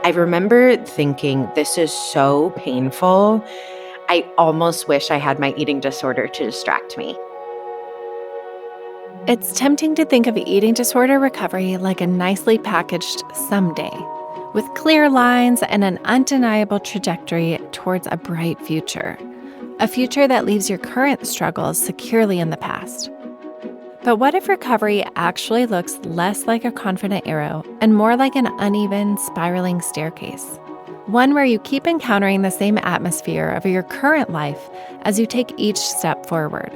I remember thinking, this is so painful. I almost wish I had my eating disorder to distract me. It's tempting to think of eating disorder recovery like a nicely packaged someday, with clear lines and an undeniable trajectory towards a bright future. A future that leaves your current struggles securely in the past. But what if recovery actually looks less like a confident arrow and more like an uneven, spiraling staircase? One where you keep encountering the same atmosphere of your current life as you take each step forward.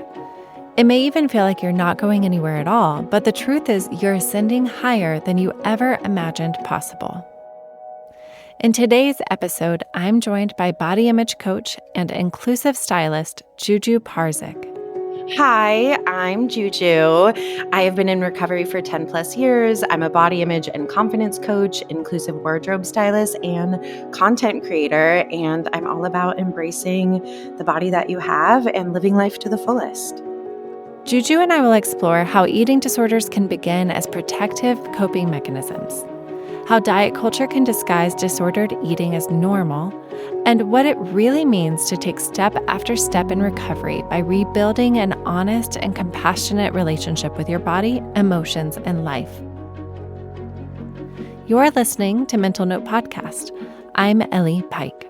It may even feel like you're not going anywhere at all, but the truth is you're ascending higher than you ever imagined possible. In today's episode, I'm joined by body image coach and inclusive stylist Juju Parzyck. Hi, I'm Juju. I have been in recovery for 10 plus years. I'm a body image and confidence coach, inclusive wardrobe stylist, and content creator. And I'm all about embracing the body that you have and living life to the fullest. Juju and I will explore how eating disorders can begin as protective coping mechanisms, how diet culture can disguise disordered eating as normal, and what it really means to take step after step in recovery by rebuilding an honest and compassionate relationship with your body, emotions, and life. You're listening to Mental Note Podcast. I'm Ellie Pike.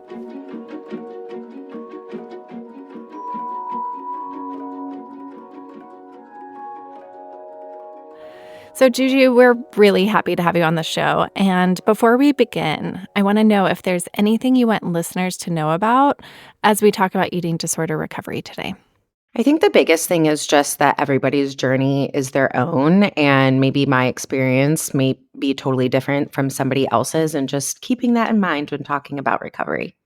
So, Juju, we're really happy to have you on the show. And before we begin, I want to know if there's anything you want listeners to know about as we talk about eating disorder recovery today. I think the biggest thing is just that everybody's journey is their own, and maybe my experience may be totally different from somebody else's, and just keeping that in mind when talking about recovery.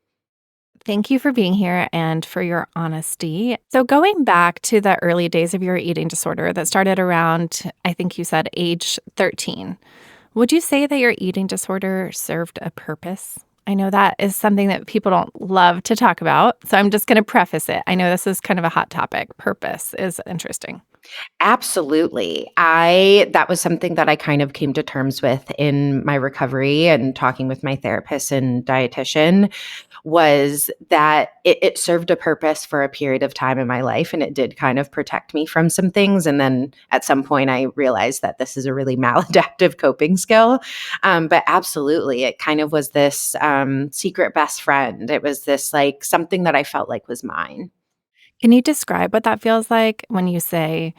Thank you for being here and for your honesty. So, going back to the early days of your eating disorder that started around, I think you said age 13, would you say that your eating disorder served a purpose? I know that is something that people don't love to talk about, so I'm just going to preface it. I know this is kind of a hot topic. Purpose is interesting. Absolutely. That was something that I kind of came to terms with in my recovery and talking with my therapist and dietitian, was that it served a purpose for a period of time in my life, and it did kind of protect me from some things. And then at some point I realized that this is a really maladaptive coping skill. But absolutely, it kind of was this secret best friend. It was this like something that I felt like was mine. Can you describe what that feels like when you say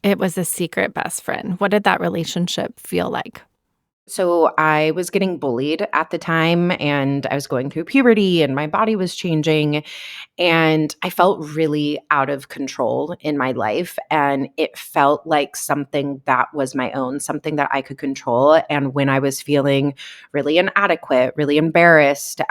it was a secret best friend? What did that relationship feel like? So I was getting bullied at the time, and I was going through puberty and my body was changing, and I felt really out of control in my life, and it felt like something that was my own, something that I could control. And when I was feeling really inadequate, really embarrassed,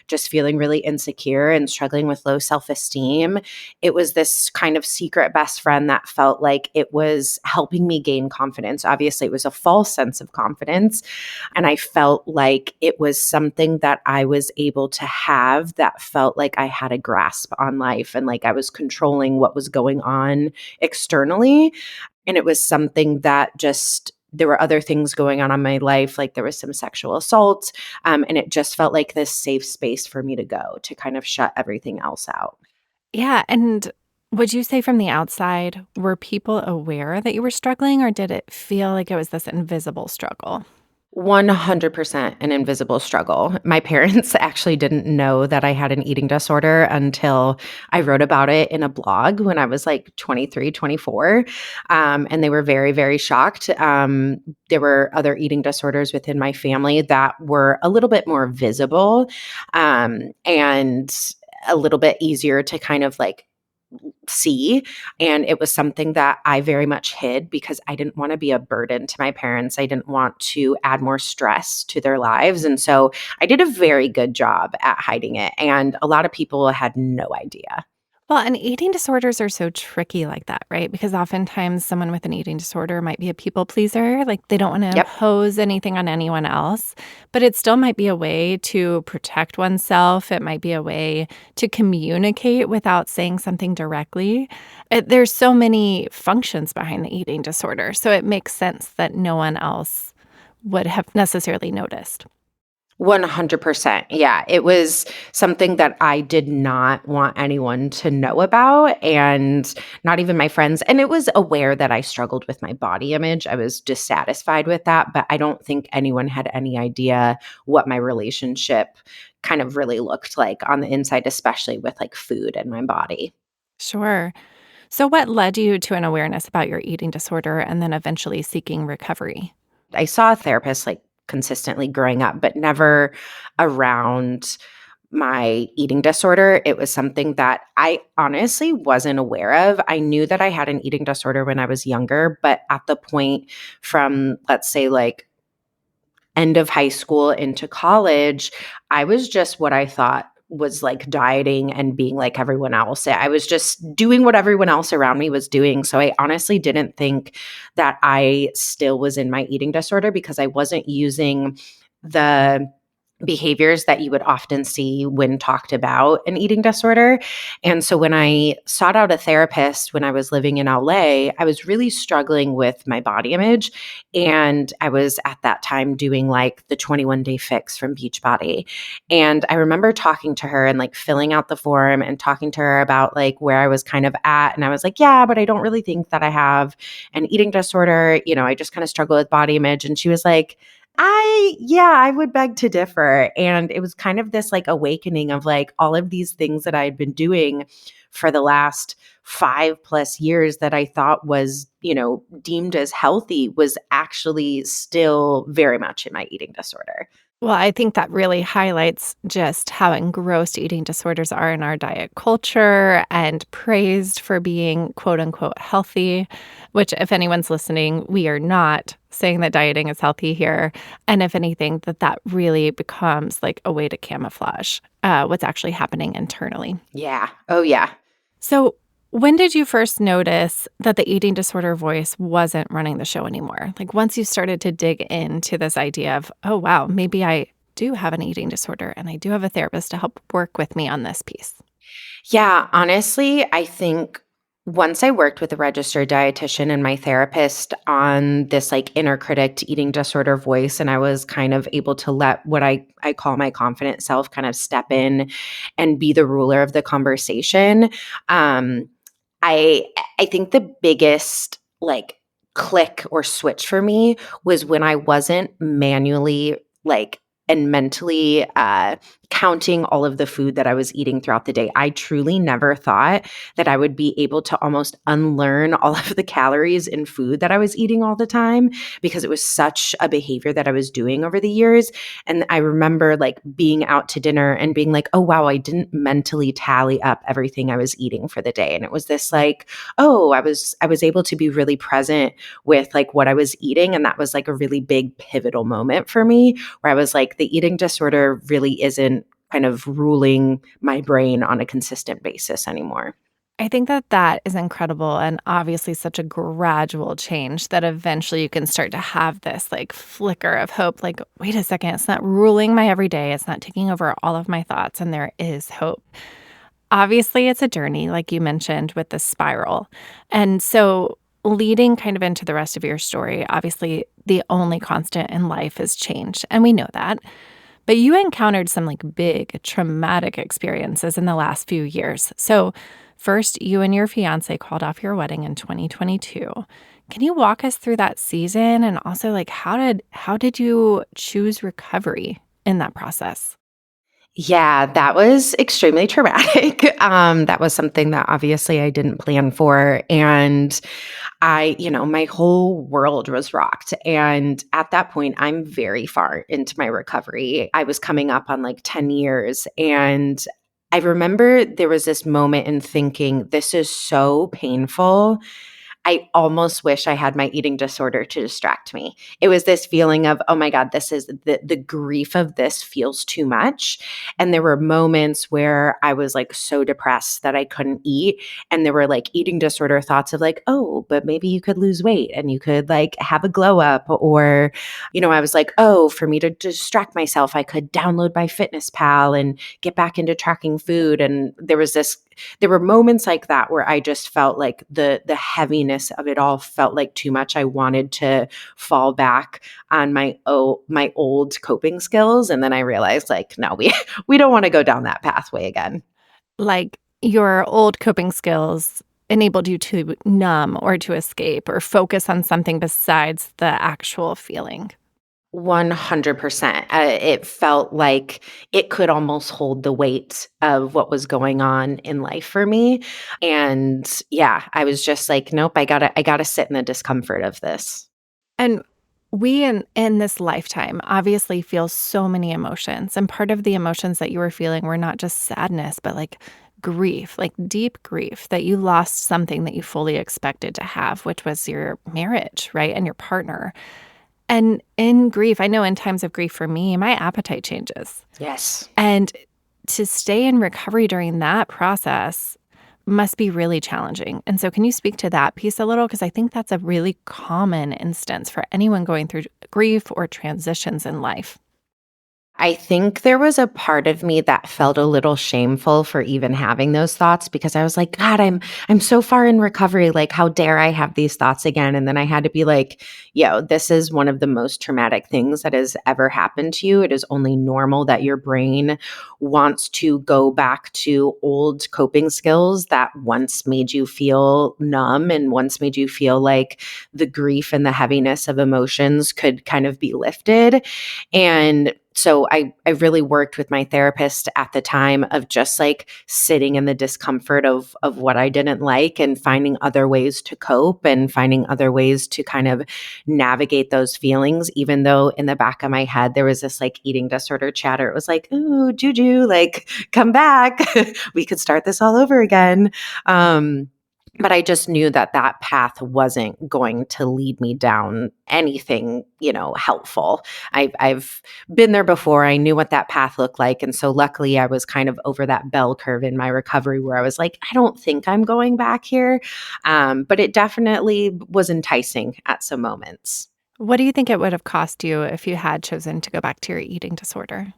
just feeling really insecure and struggling with low self-esteem, it was this kind of secret best friend that felt like it was helping me gain confidence. Obviously, it was a false sense of confidence. And I felt like it was something that I was able to have that felt like I had a grasp on life and like I was controlling what was going on externally. And it was something that just, there were other things going on in my life, like there was some sexual assault. And it just felt like this safe space for me to go to kind of shut everything else out. Yeah, and would you say from the outside, were people aware that you were struggling, or did it feel like it was this invisible struggle? 100% an invisible struggle. My parents actually didn't know that I had an eating disorder until I wrote about it in a blog when I was like 23, 24. And they were very, very shocked. There were other eating disorders within my family that were a little bit more visible, and a little bit easier to kind of like see. And it was something that I very much hid because I didn't want to be a burden to my parents. I didn't want to add more stress to their lives. And so I did a very good job at hiding it. And a lot of people had no idea. Well, and eating disorders are so tricky like that, right? Because oftentimes someone with an eating disorder might be a people pleaser. Like they don't want to Yep. impose anything on anyone else, but it still might be a way to protect oneself. It might be a way to communicate without saying something directly. There's so many functions behind the eating disorder. So it makes sense that no one else would have necessarily noticed. 100%. Yeah, it was something that I did not want anyone to know about, and not even my friends. And it was aware that I struggled with my body image. I was dissatisfied with that, but I don't think anyone had any idea what my relationship kind of really looked like on the inside, especially with like food and my body. Sure. So, what led you to an awareness about your eating disorder and then eventually seeking recovery? I saw a therapist like consistently growing up, but never around my eating disorder. It was something that I honestly wasn't aware of. I knew that I had an eating disorder when I was younger, but at the point from, let's say, like end of high school into college, I was just what I thought was like dieting and being like everyone else. I was just doing what everyone else around me was doing. So I honestly didn't think that I still was in my eating disorder because I wasn't using the behaviors that you would often see when talked about an eating disorder. And so when I sought out a therapist when I was living in LA, I was really struggling with my body image. And I was at that time doing like the 21-day fix from Beachbody. And I remember talking to her and like filling out the form and talking to her about like where I was kind of at. And I was like, yeah, but I don't really think that I have an eating disorder. I just kind of struggle with body image. And she was like, I would beg to differ. And it was kind of this like awakening of like all of these things that I had been doing for the last 5+ years that I thought was, deemed as healthy was actually still very much in my eating disorder. Well, I think that really highlights just how engrossed eating disorders are in our diet culture and praised for being quote unquote healthy, which, if anyone's listening, we are not saying that dieting is healthy here. And if anything, that really becomes like a way to camouflage what's actually happening internally. Yeah. Oh, yeah. So, when did you first notice that the eating disorder voice wasn't running the show anymore? Like, once you started to dig into this idea of, oh, wow, maybe I do have an eating disorder and I do have a therapist to help work with me on this piece. Yeah, honestly, I think once I worked with a registered dietitian and my therapist on this like inner critic to eating disorder voice, and I was kind of able to let what I call my confident self kind of step in and be the ruler of the conversation. Um, I I think the biggest like click or switch for me was when I wasn't manually like and mentally counting all of the food that I was eating throughout the day. I truly never thought that I would be able to almost unlearn all of the calories in food that I was eating all the time because it was such a behavior that I was doing over the years. And I remember like being out to dinner and being like, oh, wow, I didn't mentally tally up everything I was eating for the day. And it was this like, oh, I was able to be really present with like what I was eating. And that was like a really big pivotal moment for me where I was like, the eating disorder really isn't kind of ruling my brain on a consistent basis anymore. I think that is incredible and obviously such a gradual change that eventually you can start to have this like flicker of hope like, wait a second, it's not ruling my everyday, it's not taking over all of my thoughts, and there is hope. Obviously, it's a journey, like you mentioned, with the spiral. And so, leading kind of into the rest of your story, obviously, the only constant in life is change. And we know that. But you encountered some like big traumatic experiences in the last few years. So, first, you and your fiance called off your wedding in 2022. Can you walk us through that season and also like how did you choose recovery in that process? Yeah, that was extremely traumatic. That was something that obviously I didn't plan for. And my whole world was rocked. And at that point, I'm very far into my recovery. I was coming up on like 10 years. And I remember there was this moment in thinking, this is so painful. I almost wish I had my eating disorder to distract me. It was this feeling of, oh my God, this is the grief of this feels too much. And there were moments where I was like so depressed that I couldn't eat. And there were like eating disorder thoughts of like, oh, but maybe you could lose weight and you could like have a glow up. Or, I was like, oh, for me to distract myself, I could download my Fitness Pal and get back into tracking food. And there was this there were moments like that where I just felt like the heaviness of it all felt like too much. I wanted to fall back on my old coping skills, and then I realized like, no, we don't want to go down that pathway again. Like your old coping skills enabled you to numb or to escape or focus on something besides the actual feeling. 100%. It felt like it could almost hold the weight of what was going on in life for me. And yeah, I was just like, nope, I gotta sit in the discomfort of this. And we in this lifetime obviously feel so many emotions. And part of the emotions that you were feeling were not just sadness, but like grief, like deep grief that you lost something that you fully expected to have, which was your marriage, right? And your partner. And in grief, I know in times of grief for me, my appetite changes. Yes. And to stay in recovery during that process must be really challenging. And so, can you speak to that piece a little? Because I think that's a really common instance for anyone going through grief or transitions in life. I think there was a part of me that felt a little shameful for even having those thoughts because I was like, God, I'm so far in recovery. Like, how dare I have these thoughts again? And then I had to be like, yo, this is one of the most traumatic things that has ever happened to you. It is only normal that your brain wants to go back to old coping skills that once made you feel numb and once made you feel like the grief and the heaviness of emotions could kind of be lifted. And so I really worked with my therapist at the time of just like sitting in the discomfort of what I didn't like and finding other ways to cope and finding other ways to kind of navigate those feelings, even though in the back of my head there was this like eating disorder chatter. It was like, ooh, Juju, like come back. We could start this all over again. But I just knew that that path wasn't going to lead me down anything, helpful. I've been there before. I knew what that path looked like. And so luckily I was kind of over that bell curve in my recovery where I was like, I don't think I'm going back here. But it definitely was enticing at some moments. What do you think it would have cost you if you had chosen to go back to your eating disorder?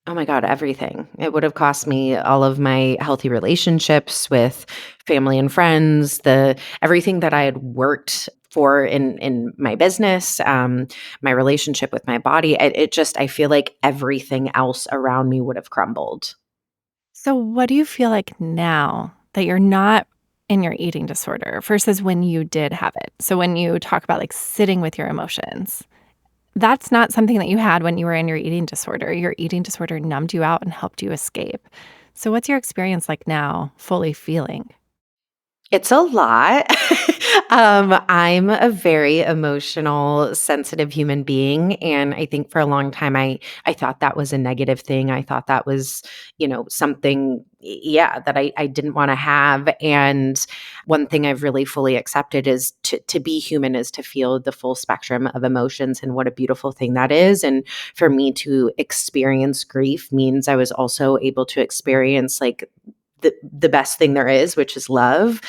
Oh my God, everything. It would have cost me all of my healthy relationships with family and friends, the everything that I had worked for in my business, my relationship with my body. It just I feel like everything else around me would have crumbled. So, what do you feel like now that you're not in your eating disorder versus when you did have it? So, when you talk about like sitting with your emotions, that's not something that you had when you were in your eating disorder. Your eating disorder numbed you out and helped you escape. So, what's your experience like now, fully feeling? It's a lot. I'm a very emotional, sensitive human being, and I think for a long time I thought that was a negative thing. I thought that was, something, yeah, that I didn't want to have. And one thing I've really fully accepted is to be human is to feel the full spectrum of emotions, and what a beautiful thing that is. And for me to experience grief means I was also able to experience like the best thing there is, which is love.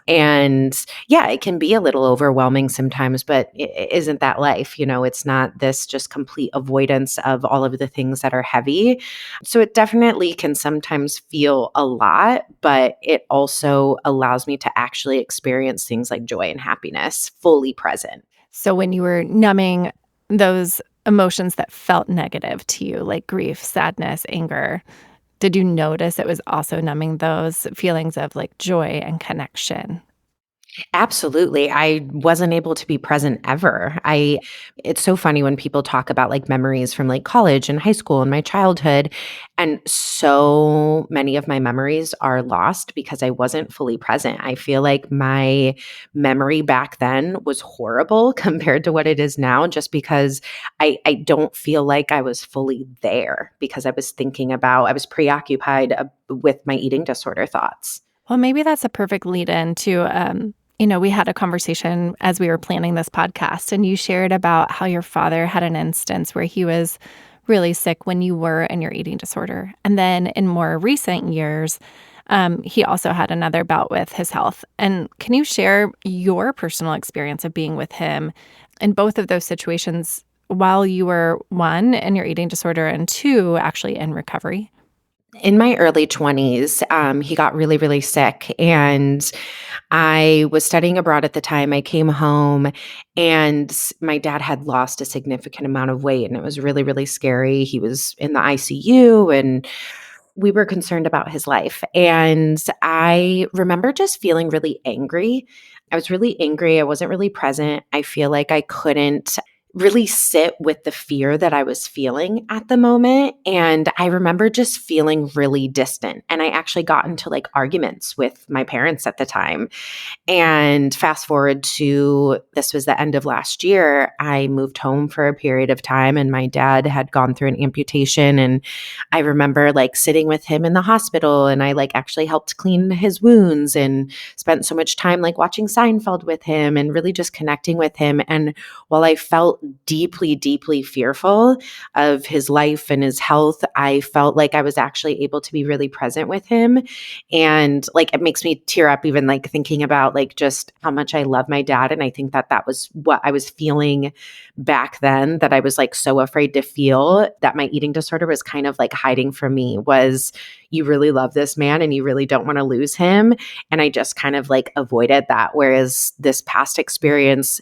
And yeah, it can be a little overwhelming sometimes, but isn't that life? It's not this just complete avoidance of all of the things that are heavy. So it definitely can sometimes feel a lot, but it also allows me to actually experience things like joy and happiness fully present. So, when you were numbing those emotions that felt negative to you, like grief, sadness, anger, did you notice it was also numbing those feelings of like joy and connection? Absolutely. I wasn't able to be present ever. It's so funny when people talk about like memories from like college and high school and my childhood. And so many of my memories are lost because I wasn't fully present. I feel like my memory back then was horrible compared to what it is now, just because I don't feel like I was fully there because I was preoccupied with my eating disorder thoughts. Well, maybe that's a perfect lead in to, we had a conversation as we were planning this podcast, and you shared about how your father had an instance where he was really sick when you were in your eating disorder. And then in more recent years, he also had another bout with his health. And can you share your personal experience of being with him in both of those situations while you were one, in your eating disorder, and two, actually in recovery? In my early 20s, he got really, really sick, and I was studying abroad at the time. I came home, and my dad had lost a significant amount of weight, and it was really, really scary. He was in the ICU, and we were concerned about his life. And I remember just feeling really angry. I was really angry. I wasn't really present. I feel like I couldn't really sit with the fear that I was feeling at the moment. And I remember just feeling really distant. And I actually got into like arguments with my parents at the time. And fast forward to this was the end of last year, I moved home for a period of time, and my dad had gone through an amputation. And I remember like sitting with him in the hospital, and I like actually helped clean his wounds and spent so much time like watching Seinfeld with him and really just connecting with him. And while I felt deeply, deeply fearful of his life and his health, I felt like I was actually able to be really present with him. And like it makes me tear up even like thinking about like just how much I love my dad. And I think that that was what I was feeling back then, that I was like so afraid to feel, that my eating disorder was kind of like hiding from me, was you really love this man and you really don't want to lose him. And I just kind of like avoided that. Whereas this past experience,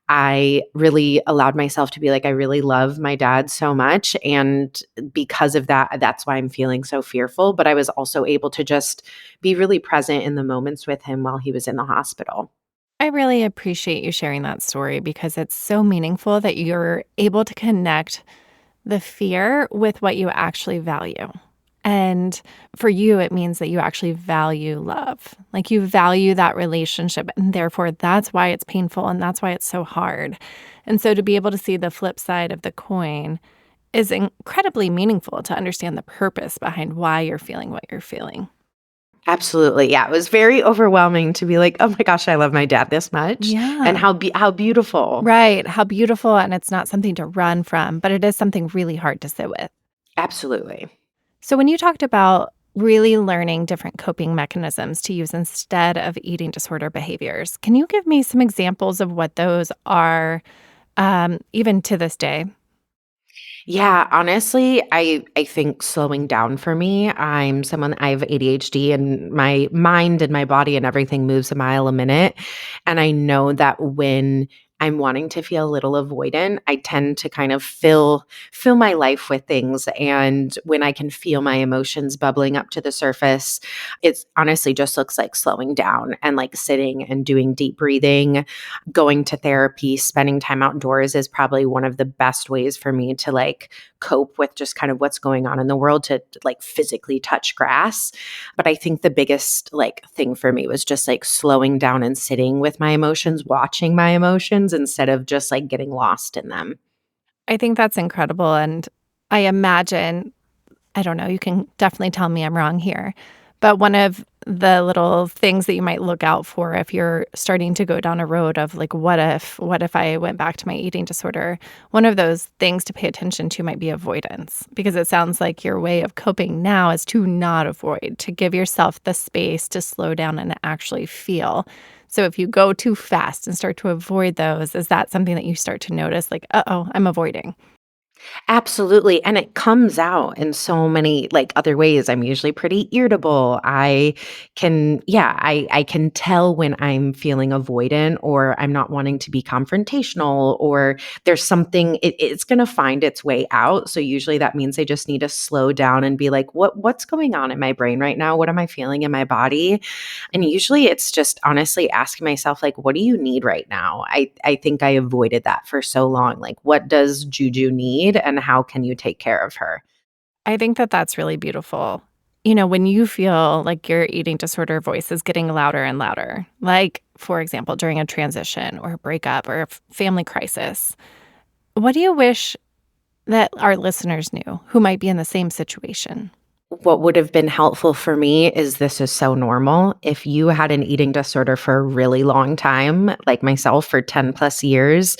I really allowed myself to be like, I really love my dad so much. And because of that, that's why I'm feeling so fearful. But I was also able to just be really present in the moments with him while he was in the hospital. I really appreciate you sharing that story because it's so meaningful that you're able to connect the fear with what you actually value. And for you, it means that you actually value love. Like you value that relationship. And therefore, that's why it's painful and that's why it's so hard. And so to be able to see the flip side of the coin is incredibly meaningful to understand the purpose behind why you're feeling what you're feeling. Absolutely. Yeah. It was very overwhelming to be like, oh my gosh, I love my dad this much. And Yeah. how beautiful. Right. How beautiful. And it's not something to run from, but it is something really hard to sit with. Absolutely. So, when you talked about really learning different coping mechanisms to use instead of eating disorder behaviors, can you give me some examples of what those are, even to this day? Yeah, honestly, I think slowing down for me, I'm someone I have ADHD, and my mind and my body and everything moves a mile a minute. And I know that when I'm wanting to feel a little avoidant, I tend to kind of fill my life with things. And when I can feel my emotions bubbling up to the surface, it's honestly just looks like slowing down and like sitting and doing deep breathing. Going to therapy, spending time outdoors is probably one of the best ways for me to like cope with just kind of what's going on in the world, to like physically touch grass. But I think the biggest like thing for me was just like slowing down and sitting with my emotions, watching my emotions instead of just like getting lost in them. I think that's incredible. And I imagine, I don't know, you can definitely tell me I'm wrong here. But one of the little things that you might look out for if you're starting to go down a road of like, what if I went back to my eating disorder? One of those things to pay attention to might be avoidance, because it sounds like your way of coping now is to not avoid, to give yourself the space to slow down and actually feel. So if you go too fast and start to avoid those, is that something that you start to notice like, uh-oh, I'm avoiding? Absolutely, and it comes out in so many, like, other ways. I'm usually pretty irritable. I can tell when I'm feeling avoidant or I'm not wanting to be confrontational, or there's something it's gonna find its way out. So usually that means I just need to slow down and be like, "What's going on in my brain right now? What am I feeling in my body?" And usually it's just honestly asking myself, like, what do you need right now? I think I avoided that for so long. Like, what does Juju need and how can you take care of her? I think that that's really beautiful. You know, when you feel like your eating disorder voice is getting louder and louder, like, for example, during a transition or a breakup or a family crisis, what do you wish that our listeners knew who might be in the same situation? What would have been helpful for me is this is so normal. If you had an eating disorder for a really long time, like myself for 10 plus years,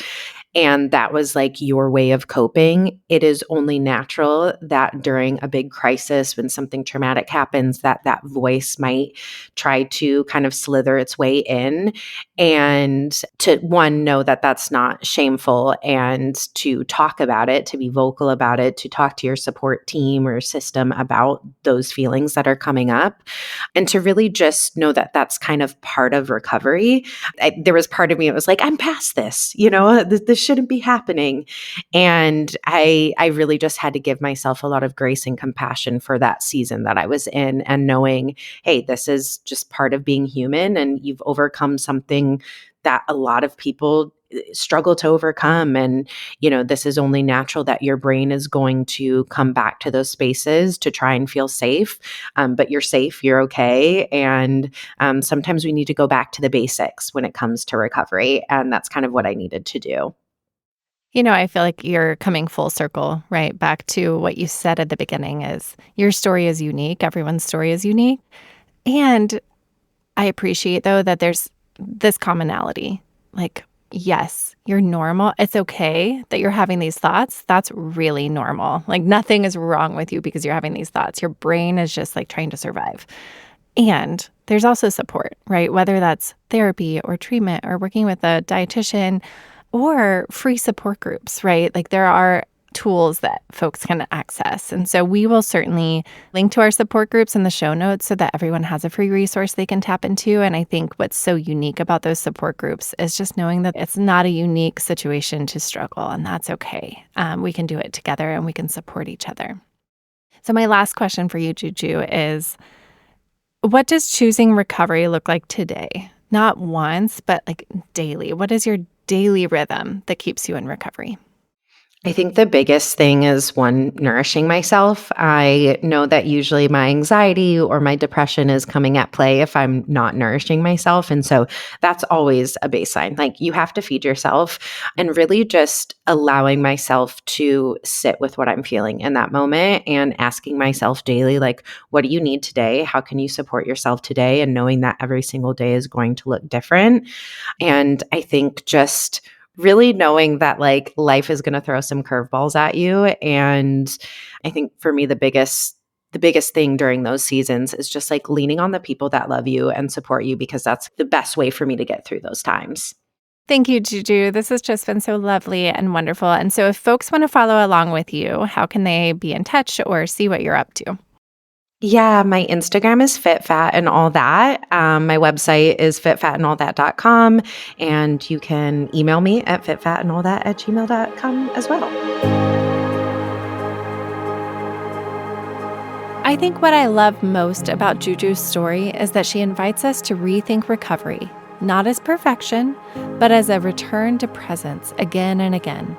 and that was like your way of coping, it is only natural that during a big crisis, when something traumatic happens, that voice might try to kind of slither its way in. And to one, know that that's not shameful, and to talk about it, to be vocal about it, to talk to your support team or system about those feelings that are coming up, and to really just know that that's kind of part of recovery. There was part of me that was like, I'm past this, this shouldn't be happening. And I really just had to give myself a lot of grace and compassion for that season that I was in, and knowing, hey, this is just part of being human, and you've overcome something that a lot of people struggle to overcome. And, this is only natural that your brain is going to come back to those spaces to try and feel safe. But you're safe, you're okay. And sometimes we need to go back to the basics when it comes to recovery. And that's kind of what I needed to do. I feel like you're coming full circle, right? Back to what you said at the beginning is your story is unique. Everyone's story is unique. And I appreciate, though, that there's this commonality. Like, yes, you're normal. It's okay that you're having these thoughts. That's really normal. Like, nothing is wrong with you because you're having these thoughts. Your brain is just like trying to survive. And there's also support, right? Whether that's therapy or treatment or working with a dietitian or free support groups, right? Like, there are tools that folks can access. And so we will certainly link to our support groups in the show notes so that everyone has a free resource they can tap into. And I think what's so unique about those support groups is just knowing that it's not a unique situation to struggle, and that's okay. We can do it together and we can support each other. So my last question for you, Juju, is what does choosing recovery look like today? Not once, but like daily. What is your daily rhythm that keeps you in recovery? I think the biggest thing is, one, nourishing myself. I know that usually my anxiety or my depression is coming at play if I'm not nourishing myself. And so that's always a baseline. Like, you have to feed yourself, and really just allowing myself to sit with what I'm feeling in that moment, and asking myself daily, like, what do you need today? How can you support yourself today? And knowing that every single day is going to look different. And I think just really knowing that, like, life is going to throw some curveballs at you. And I think for me, the biggest thing during those seasons is just like leaning on the people that love you and support you, because that's the best way for me to get through those times. Thank you, Juju. This has just been so lovely and wonderful. And so if folks want to follow along with you, how can they be in touch or see what you're up to? Yeah, my Instagram is Fit Fat and All That. My website is fitfatandallthat.com, and you can email me at fitfatandallthat@gmail.com as well. I think what I love most about Juju's story is that she invites us to rethink recovery, not as perfection, but as a return to presence again and again.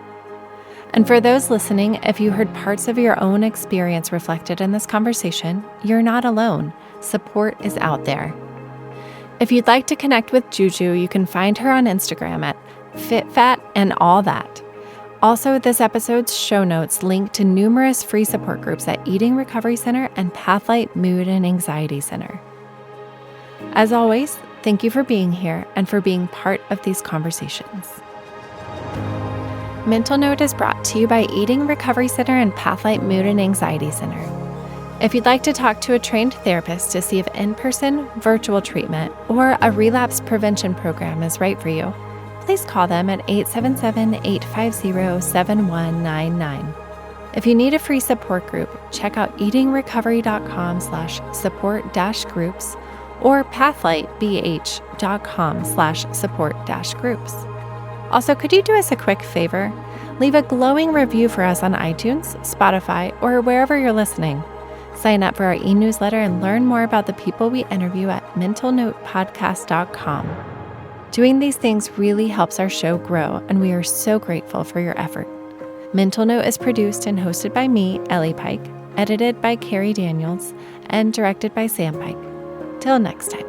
And for those listening, if you heard parts of your own experience reflected in this conversation, you're not alone. Support is out there. If you'd like to connect with Juju, you can find her on Instagram at fitfatandallthat. Also, this episode's show notes link to numerous free support groups at Eating Recovery Center and Pathlight Mood and Anxiety Center. As always, thank you for being here and for being part of these conversations. Mental Note is brought to you by Eating Recovery Center and Pathlight Mood and Anxiety Center. If you'd like to talk to a trained therapist to see if in-person, virtual treatment, or a relapse prevention program is right for you, please call them at 877-850-7199. If you need a free support group, check out eatingrecovery.com/support-groups or pathlightbh.com/support-groups. Also, could you do us a quick favor? Leave a glowing review for us on iTunes, Spotify, or wherever you're listening. Sign up for our e-newsletter and learn more about the people we interview at mentalnotepodcast.com. Doing these things really helps our show grow, and we are so grateful for your effort. Mental Note is produced and hosted by me, Ellie Pike, edited by Carrie Daniels, and directed by Sam Pike. Till next time.